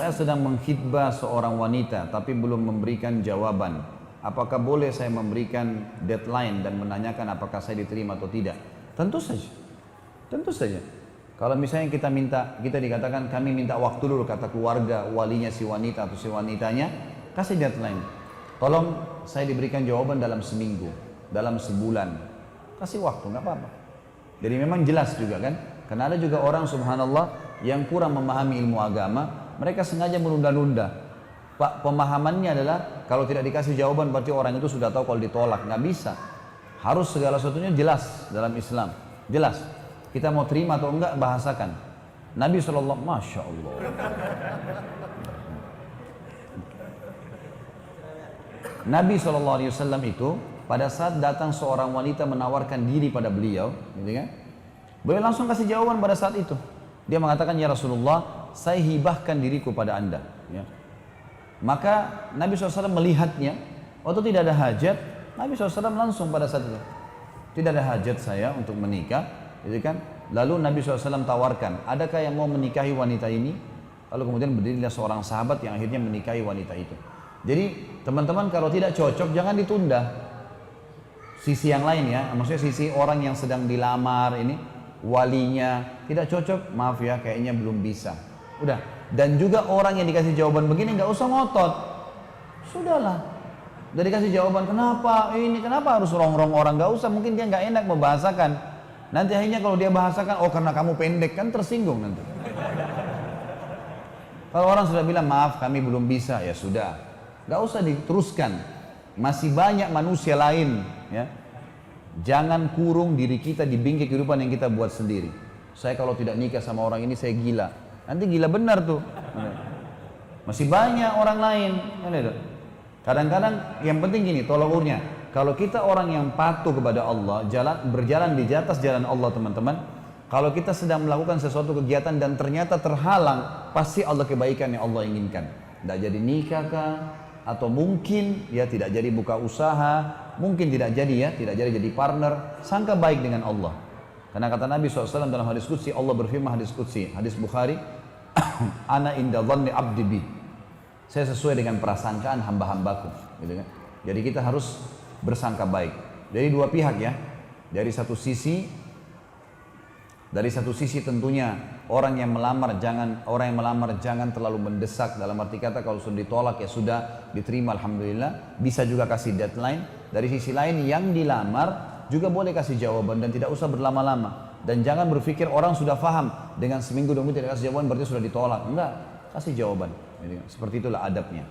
saya sedang mengkhidbah seorang wanita tapi belum memberikan jawaban. Apakah boleh saya memberikan deadline dan menanyakan apakah saya diterima atau tidak? Tentu saja. Tentu saja. Kalau misalnya kita dikatakan kami minta waktu dulu, kata keluarga, walinya si wanita atau si wanitanya, kasih deadline. Tolong saya diberikan jawaban dalam seminggu, dalam sebulan. Kasih waktu, nggak apa-apa. Jadi memang jelas juga kan? Karena ada juga orang subhanallah yang kurang memahami ilmu agama, mereka sengaja menunda-nunda. Pak, pemahamannya adalah kalau tidak dikasih jawaban berarti orang itu sudah tahu kalau ditolak. Nggak bisa. Harus segala sesuatunya jelas dalam Islam. Jelas. Kita mau terima atau enggak, bahasakan. Nabi SAW, Masya Allah. Nabi SAW itu pada saat datang seorang wanita menawarkan diri pada beliau, gitu kan? Beliau langsung kasih jawaban pada saat itu. Dia mengatakan, ya Rasulullah, saya hibahkan diriku pada anda. Ya. Maka Nabi SAW melihatnya, waktu tidak ada hajat, Nabi SAW langsung pada saat itu. Tidak ada hajat saya untuk menikah, gitu kan? Lalu Nabi SAW tawarkan, adakah yang mau menikahi wanita ini? Lalu kemudian berdirilah seorang sahabat yang akhirnya menikahi wanita itu. Jadi teman-teman kalau tidak cocok jangan ditunda. Sisi yang lain ya, maksudnya sisi orang yang sedang dilamar ini, walinya tidak cocok, maaf ya kayaknya belum bisa. Udah. Dan juga orang yang dikasih jawaban begini nggak usah ngotot. Sudahlah. Udah dikasih jawaban kenapa ini, kenapa harus rongrong orang, nggak usah, mungkin dia nggak enak membahasakan. Nanti akhirnya kalau dia bahasakan, oh karena kamu pendek, kan tersinggung nanti. Kalau orang sudah bilang maaf kami belum bisa, ya sudah, nggak usah diteruskan. Masih banyak manusia lain, ya. Jangan kurung diri kita di bingkai kehidupan yang kita buat sendiri. Saya kalau tidak nikah sama orang ini saya gila. Nanti gila benar tuh. Masih banyak orang lain. Kadang-kadang yang penting gini, tolak ukurnya. Kalau kita orang yang patuh kepada Allah, berjalan di atas jalan Allah teman-teman. Kalau kita sedang melakukan sesuatu kegiatan dan ternyata terhalang, pasti Allah kebaikan yang Allah inginkan. Tidak jadi nikah kah? Atau mungkin ya tidak jadi buka usaha, mungkin tidak jadi jadi partner. Sangka baik dengan Allah. Karena kata Nabi SAW dalam hadis qudsi, Allah berfirman hadis qudsi, hadis Bukhari, ana inda dhanni abdi bi. Saya sesuai dengan prasangkaan hamba-hambaku, gitu kan? Jadi kita harus bersangka baik. Dari dua pihak ya. Dari satu sisi tentunya orang yang melamar jangan terlalu mendesak, dalam arti kata kalau sudah ditolak ya sudah, diterima alhamdulillah, bisa juga kasih deadline. Dari sisi lain yang dilamar juga boleh kasih jawaban dan tidak usah berlama-lama. Dan jangan berpikir orang sudah paham dengan seminggu dua minggu tidak kasih jawaban berarti sudah ditolak. Enggak, kasih jawaban. Seperti itulah adabnya.